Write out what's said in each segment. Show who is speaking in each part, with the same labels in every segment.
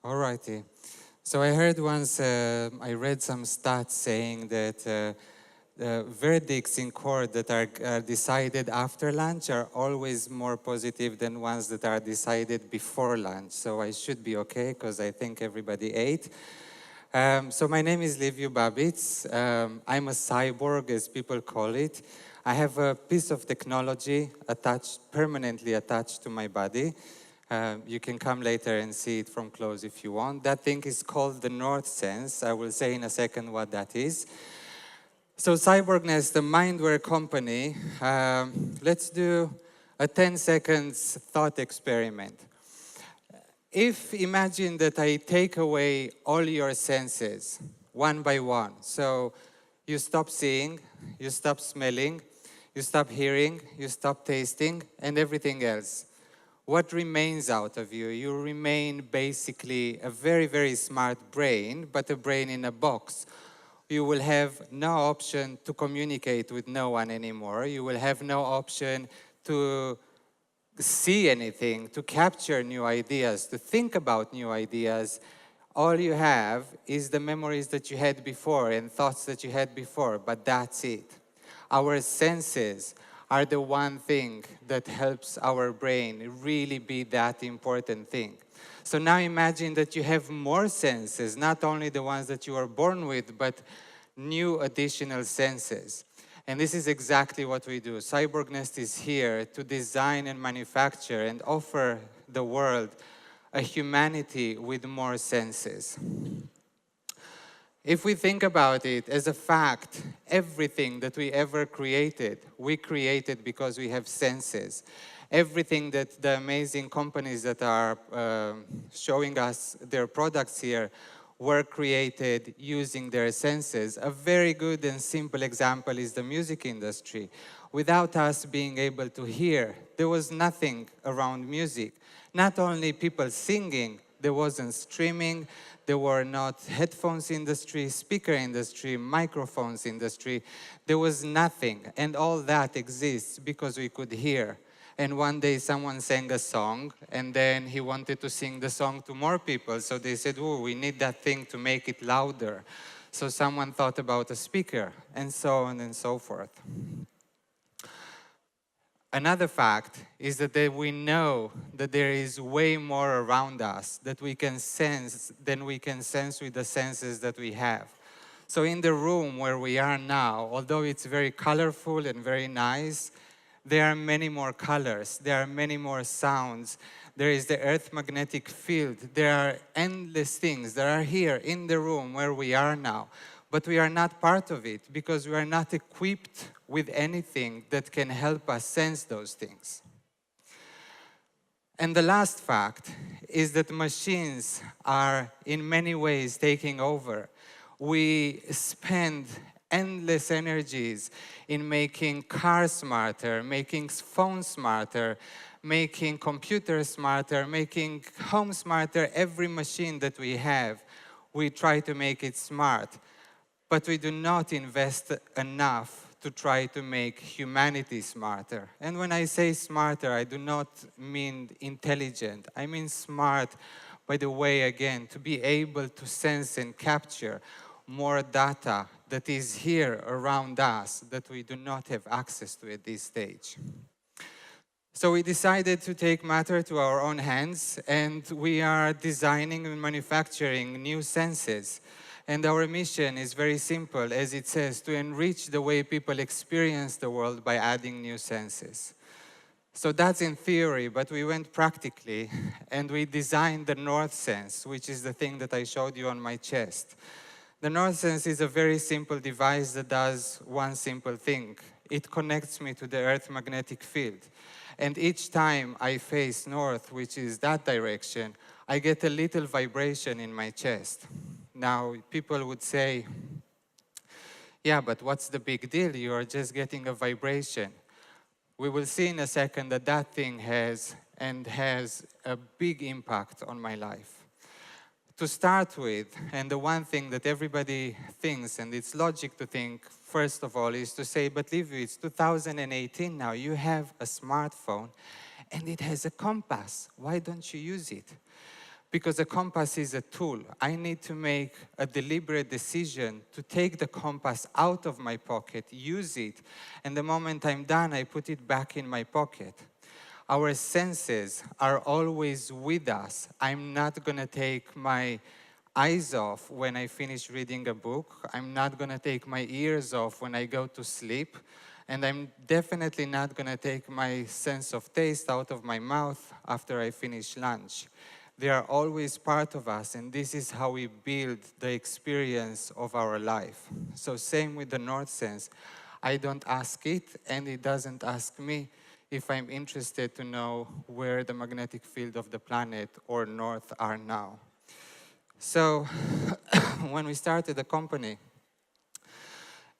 Speaker 1: Alrighty. So I heard once, I read some stats saying that verdicts in court that are decided after lunch are always more positive than ones that are decided before lunch. So I should be okay because I think everybody ate. So my name is Liviu Babitz. I'm a cyborg, as people call it. I have a piece of technology permanently attached to my body. You can come later and see it from close if you want. That thing is called the North Sense. I will say in a second what that is. So Cyborgness, the mindware company, let's do a 10 seconds thought experiment. If imagine that I take away all your senses, one by one. So you stop seeing, you stop smelling, you stop hearing, you stop tasting, and everything else. What remains out of you? You remain basically a very, very smart brain, but a brain in a box. You will have no option to communicate with no one anymore. You will have no option to see anything, to capture new ideas, to think about new ideas. All you have is the memories that you had before and thoughts that you had before, but that's it. Our senses are the one thing that helps our brain really be that important thing. So now imagine that you have more senses, not only the ones that you are born with, but new additional senses. And this is exactly what we do. Cyborgness is here to design and manufacture and offer the world a humanity with more senses. If we think about it as a fact, everything that we ever created, we created because we have senses. Everything that the amazing companies that are showing us their products here were created using their senses. A very good and simple example is the music industry. Without us being able to hear, there was nothing around music. Not only people singing, there wasn't streaming, there were not headphones industry, speaker industry, microphones industry. There was nothing, and all that exists because we could hear. And one day someone sang a song, and then he wanted to sing the song to more people. So they said, oh, we need that thing to make it louder. So someone thought about a speaker, and so on and so forth. Another fact is that we know that there is way more around us that we can sense than we can sense with the senses that we have. So in the room where we are now, although it's very colorful and very nice, there are many more colors, there are many more sounds. There is the earth magnetic field. There are endless things that are here in the room where we are now. But we are not part of it because we are not equipped with anything that can help us sense those things. And the last fact is that machines are in many ways taking over. We spend endless energies in making cars smarter, making phones smarter, making computers smarter, making home smarter. Every machine that we have, we try to make it smart. But we do not invest enough to try to make humanity smarter. And when I say smarter, I do not mean intelligent. I mean smart by the way, again, to be able to sense and capture more data that is here around us that we do not have access to at this stage. So we decided to take matter to our own hands, and we are designing and manufacturing new senses. And our mission is very simple, as it says, to enrich the way people experience the world by adding new senses. So that's in theory, but we went practically, and we designed the North Sense, which is the thing that I showed you on my chest. The North Sense is a very simple device that does one simple thing. It connects me to the Earth magnetic field. And each time I face north, which is that direction, I get a little vibration in my chest. Now, people would say, yeah, but what's the big deal? You are just getting a vibration. We will see in a second that that thing has a big impact on my life. To start with, and the one thing that everybody thinks, and it's logic to think, first of all, is to say, but Liviu, it's 2018 now, you have a smartphone, and it has a compass. Why don't you use it? because a compass is a tool. I need to make a deliberate decision to take the compass out of my pocket, use it, and the moment I'm done, I put it back in my pocket. Our senses are always with us. I'm not gonna take my eyes off when I finish reading a book. I'm not gonna take my ears off when I go to sleep. And I'm definitely not gonna take my sense of taste out of my mouth after I finish lunch. They are always part of us, and this is how we build the experience of our life. So same with the North Sense. I don't ask it, and it doesn't ask me if I'm interested to know where the magnetic field of the planet or North are now. So when we started the company,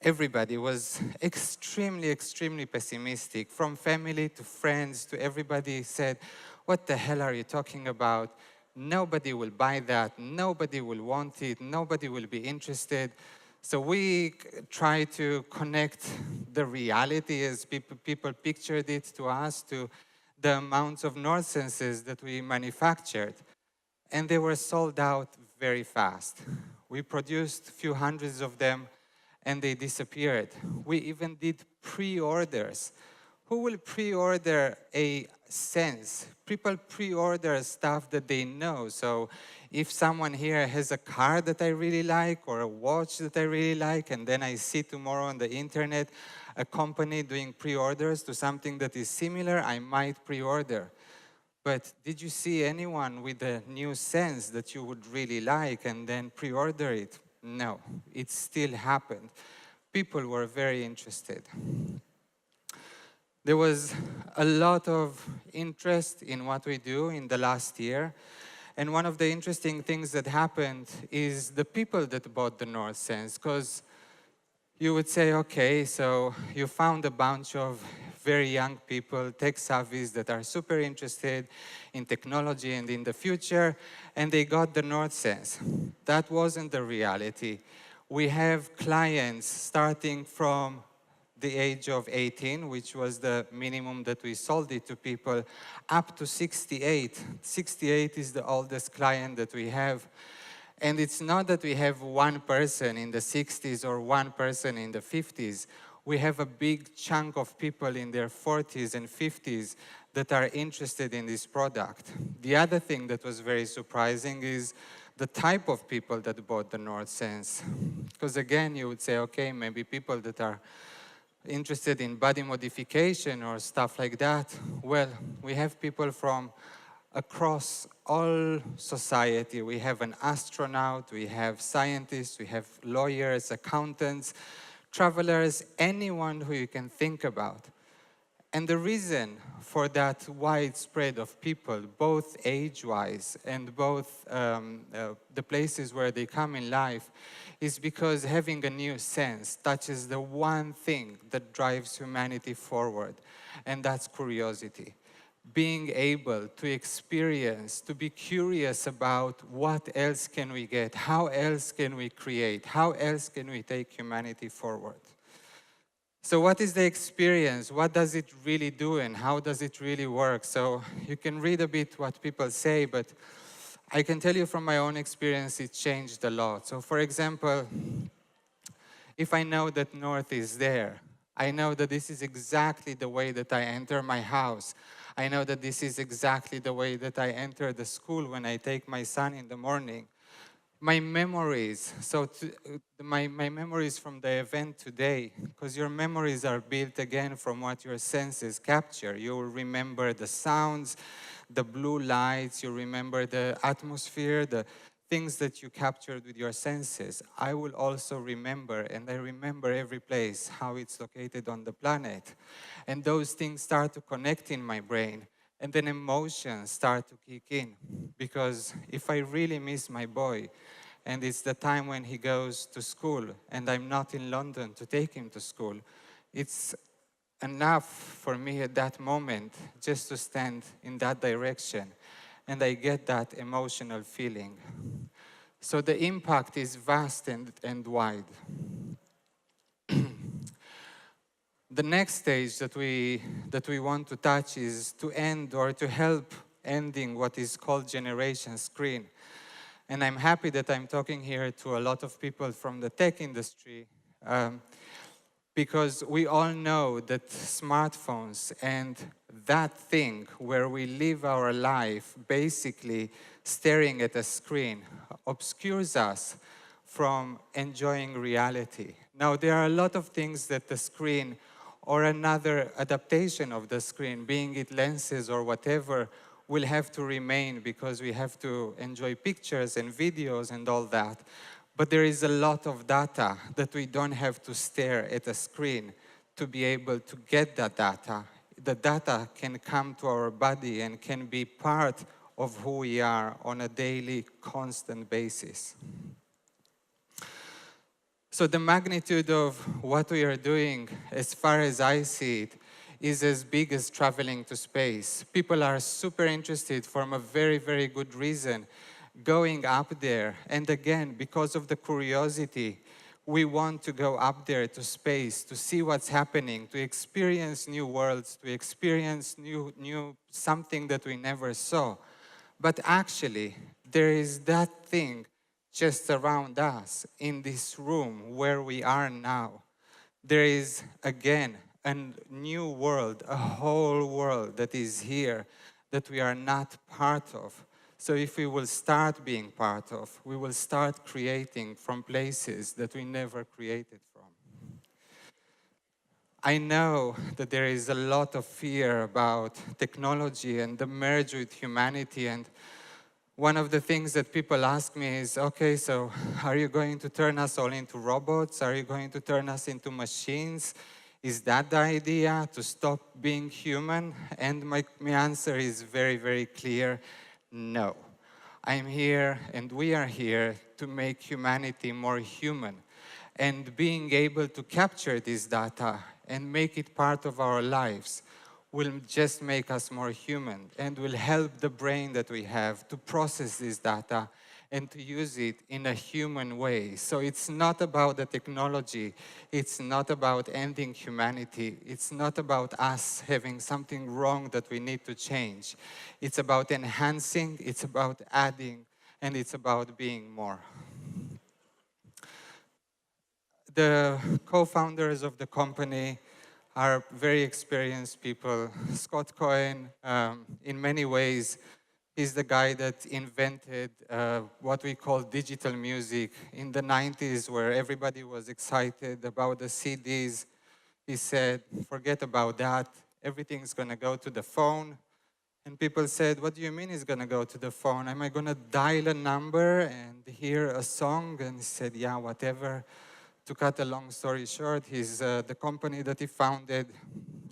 Speaker 1: everybody was extremely, extremely pessimistic. From family to friends to everybody said, what the hell are you talking about? Nobody will buy that. Nobody will want it. Nobody will be interested. So we try to connect the reality as people pictured it to us, to the amounts of North Senses that we manufactured. And they were sold out very fast. We produced a few hundreds of them and they disappeared. We even did pre-orders. Who will pre-order a sense? People pre-order stuff that they know. So if someone here has a car that I really like or a watch that I really like, and then I see tomorrow on the internet a company doing pre-orders to something that is similar, I might pre-order. But did you see anyone with a new sense that you would really like and then pre-order it? No, it still happened. People were very interested. There was a lot of interest in what we do in the last year. And one of the interesting things that happened is the people that bought the North Sense, because you would say, okay, so you found a bunch of very young people, tech savvies that are super interested in technology and in the future, and they got the North Sense. That wasn't the reality. We have clients starting from the age of 18, which was the minimum that we sold it to people, up to 68. 68 is the oldest client that we have. And it's not that we have one person in the 60s or one person in the 50s. We have a big chunk of people in their 40s and 50s that are interested in this product. The other thing that was very surprising is the type of people that bought the North Sense. Because again, you would say, okay, maybe people that are interested in body modification or stuff like that. Well, we have people from across all society. We have an astronaut, we have scientists, we have lawyers, accountants, travelers, anyone who you can think about. And the reason for that widespread of people, both age-wise and both the places where they come in life, is because having a new sense touches the one thing that drives humanity forward, and that's curiosity. Being able to experience, to be curious about what else can we get, how else can we create, how else can we take humanity forward. So what is the experience? What does it really do and how does it really work? So you can read a bit what people say, but I can tell you from my own experience, it changed a lot. So for example, if I know that North is there, I know that this is exactly the way that I enter my house. I know that this is exactly the way that I enter the school when I take my son in the morning. My memories, my memories from the event today, because your memories are built again from what your senses capture. You will remember the sounds, the blue lights, you remember the atmosphere, the things that you captured with your senses. I will also remember, and I remember every place, how it's located on the planet. And those things start to connect in my brain. And then emotions start to kick in. Because if I really miss my boy, and it's the time when he goes to school, and I'm not in London to take him to school, it's enough for me at that moment just to stand in that direction. And I get that emotional feeling. So the impact is vast and wide. The next stage that we want to touch is to end or to help ending what is called generation screen. And I'm happy that I'm talking here to a lot of people from the tech industry, because we all know that smartphones and that thing where we live our life basically staring at a screen obscures us from enjoying reality. Now, there are a lot of things that the screen or another adaptation of the screen, being it lenses or whatever, will have to remain because we have to enjoy pictures and videos and all that. But there is a lot of data that we don't have to stare at a screen to be able to get that data. The data can come to our body and can be part of who we are on a daily, constant basis. So the magnitude of what we are doing, as far as I see it, is as big as traveling to space. People are super interested from a very, very good reason going up there. And again, because of the curiosity, we want to go up there to space, to see what's happening, to experience new worlds, to experience new something that we never saw. But actually, there is that thing just around us in this room where we are now. There is, again, a new world, a whole world that is here that we are not part of. So if we will start being part of, we will start creating from places that we never created from. I know that there is a lot of fear about technology and the merge with humanity, and one of the things that people ask me is, okay, so are you going to turn us all into robots? Are you going to turn us into machines? Is that the idea, to stop being human? And my answer is very, very clear, no. I'm here and we are here to make humanity more human. And being able to capture this data and make it part of our lives will just make us more human and will help the brain that we have to process this data and to use it in a human way. So it's not about the technology, it's not about ending humanity, it's not about us having something wrong that we need to change. It's about enhancing, it's about adding, and it's about being more. The co-founders of the company are very experienced people. Scott Cohen, in many ways, is the guy that invented what we call digital music. In the 90s, where everybody was excited about the CDs, he said, forget about that. Everything's going to go to the phone. And people said, what do you mean it's going to go to the phone? Am I going to dial a number and hear a song? And he said, yeah, whatever. To cut a long story short, the company that he founded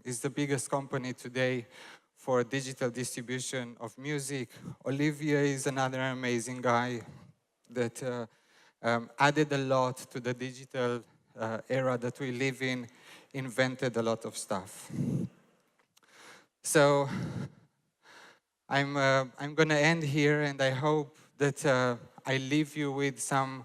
Speaker 1: is the biggest company today for digital distribution of music. Liviu is another amazing guy that added a lot to the digital era that we live in, invented a lot of stuff. So I'm going to end here, and I hope that I leave you with some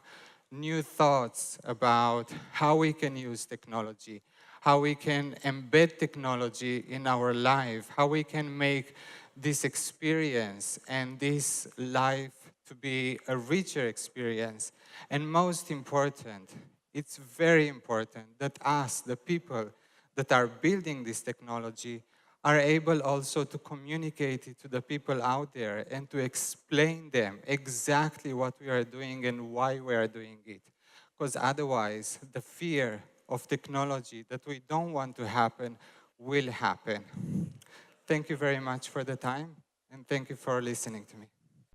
Speaker 1: new thoughts about how we can use technology, how we can embed technology in our life, how we can make this experience and this life to be a richer experience. And most important, it's very important that us, the people that are building this technology, are able also to communicate it to the people out there and to explain them exactly what we are doing and why we are doing it. Because otherwise, the fear of technology that we don't want to happen will happen. Thank you very much for the time, and thank you for listening to me.